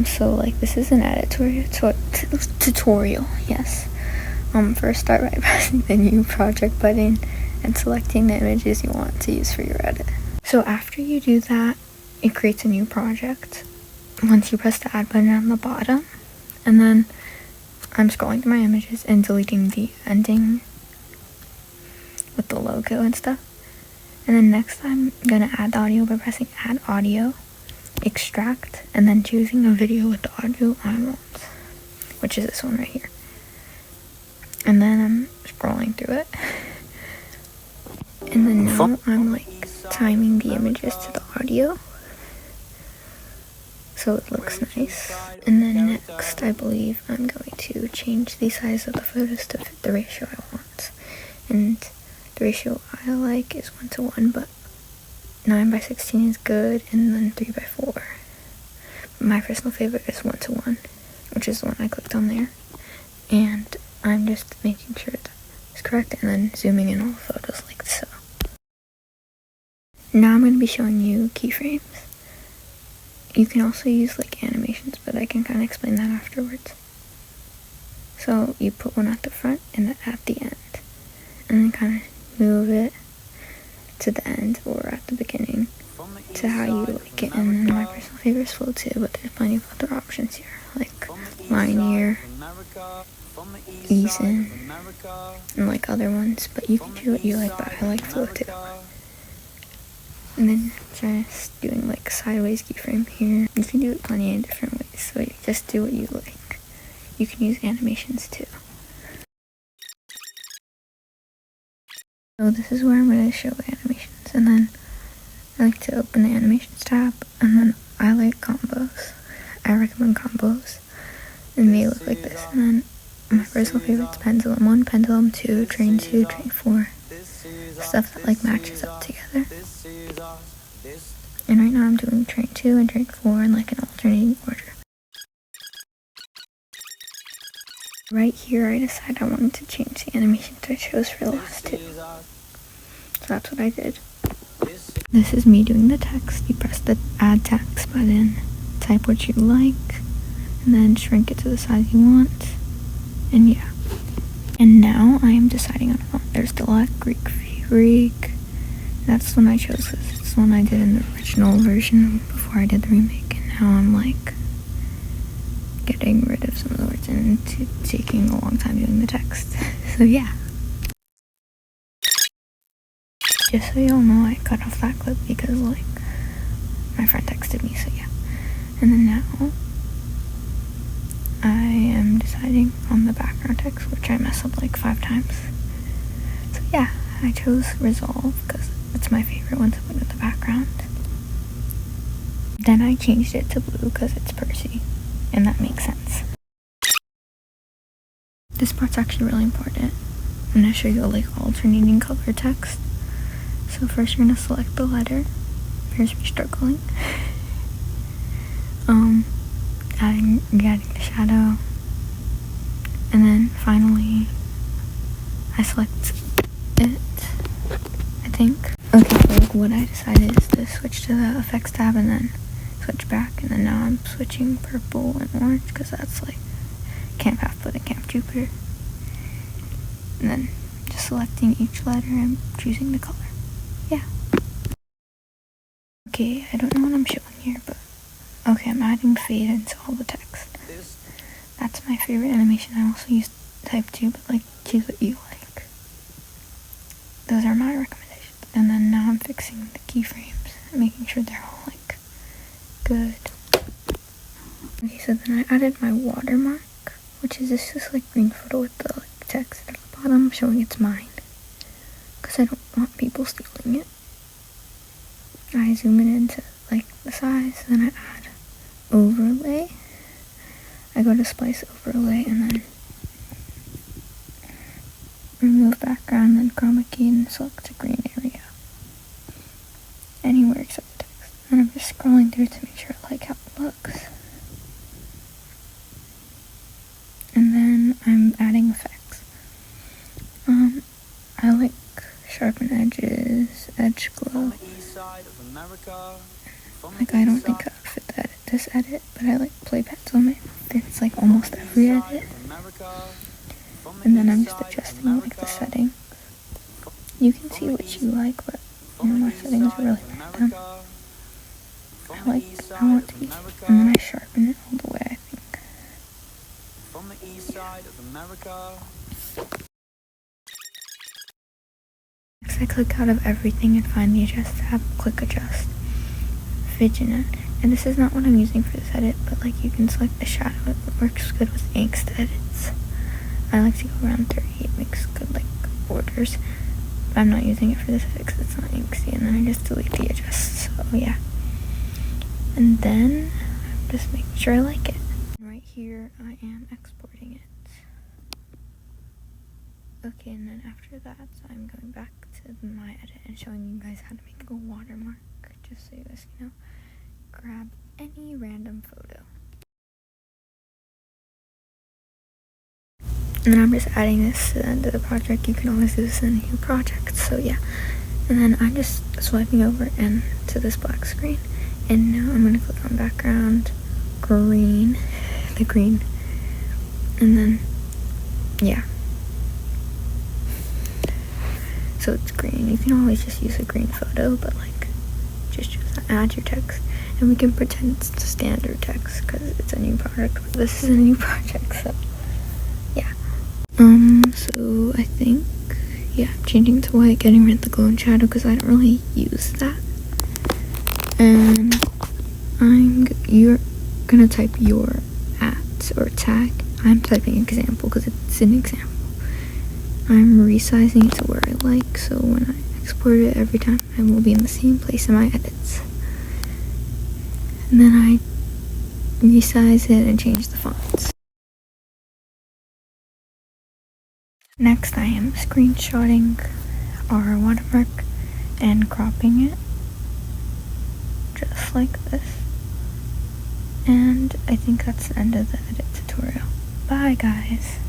So like this is an editorial tutorial, yes. First start by pressing the new project button and selecting the images you want to use for your edit. So after you do that, it creates a new project once you press the add button on the bottom. And then I'm scrolling through my images and deleting the ending with the logo and stuff. And then next I'm gonna add the audio by pressing add audio, extract, and then choosing a video with the audio I want, which is this one right here. And then I'm scrolling through it. And then now I'm like timing the images to the audio so it looks nice. And then next I believe I'm going to change the size of the photos to fit the ratio I want. And the ratio I like is 1:1, but 9:16 is good, and then 3:4. My personal favorite is 1:1, which is the one I clicked on there. And I'm just making sure that is correct and then zooming in all the photos like so. Now I'm going to be showing you keyframes. You can also use like animations, but I can kind of explain that afterwards. So you put one at the front and at the end, and then kind of move it to the end or at the beginning to how you like it. And then my personal favorite is flow too, but there's plenty of other options here, like linear, ease in, and like other ones, but you can do what you like, but I like flow too. And then just doing like sideways keyframe here. You can do it plenty of different ways, so you just do what you like. You can use animations too. So this is where I'm going to show animations, and then I like to open the animations tab, and then I like combos. I recommend combos, and they look like this. And then my personal favorite is Pendulum 1, Pendulum 2, Train 2, Train 4. Stuff that like matches up together. And right now I'm doing Train 2 and Train 4 in like an alternating order. Right here I decided I wanted to change the animation I chose for the last two. So that's what I did. This is me doing the text. You press the add text button, type what you like, and then shrink it to the size you want. And yeah. And now I am deciding on font. There's Galactic Freak. That's the one I chose because it's the one I did in the original version before I did the remake. And now I'm like getting rid of some of the words and taking a long time doing the text. So yeah. Just so y'all know, I cut off that clip because like my friend texted me, so yeah. And then now I am deciding on the background text, which I mess up like 5 times. So yeah, I chose Resolve because it's my favorite one to put in the background. Then I changed it to blue because it's Percy, and that makes sense. This part's actually really important. I'm going to show you like alternating color text. So first you're going to select the letter. Here's me struggling. Adding the shadow. And then finally I select it, I think. Okay, so like what I decided is to switch to the effects tab and then switch back, and then now I'm switching purple and orange because that's like Camp Half-Foot and Camp Jupiter. And then just selecting each letter and choosing the color. Yeah. Okay, I don't know what I'm showing here, but okay, I'm adding fade into all the text. That's my favorite animation. I also use type 2, but like choose what you like. Those are my recommendations. And then now I'm fixing the keyframes and making sure they're all like good. Okay, so then I added my watermark, which is this like green photo with the like text at the bottom showing it's mine, because I don't want people stealing it. I zoom it into like the size, then I add overlay. I go to splice overlay and then remove background, then chroma key and select the green area anywhere except the text. And I'm just scrolling through to make sure I like how it looks. And then I'm adding effects. I like sharpen edges, edge glow. Like I don't think I fit that this edit, but I like play pencil. It's like almost every edit. And then I'm just adjusting like the setting. You can see what you like, but my settings are really random. I want to be, and then I sharpen it all the way, I think. From the east side of America. Next, I click out of everything and find the adjust tab, click adjust, Vignette. And this is not what I'm using for this edit, but like you can select the shadow, it works good with angst edits. I like to go around 30, it makes good like borders. But I'm not using it for this edit because it's not angsty, and then I just delete the adjust, so yeah. And then I'm just making sure I like it. Right here I am exporting it. Okay, and then after that I'm going back to my edit and showing you guys how to make a watermark, just so you guys can know. Grab any random photo. And then I'm just adding this to the end of the project. You can always do this in new projects, so yeah. And then I'm just swiping over and to this black screen. And now I'm gonna click on background, green, the green. And then, yeah. So it's green. You can always just use a green photo, but like, just choose that, add your text. And we can pretend it's the standard text because it's a new project. But this is a new project, so yeah. So I think, yeah, I'm changing to white, getting rid of the glow and shadow because I don't really use that. And you're gonna type your at or tag. I'm typing example because it's an example. I'm resizing it to where I like, so when I export it every time, I will be in the same place in my edits. And then I resize it and change the fonts. Next, I am screenshotting our watermark and cropping it, just like this. And I think that's the end of the edit tutorial. Bye, guys.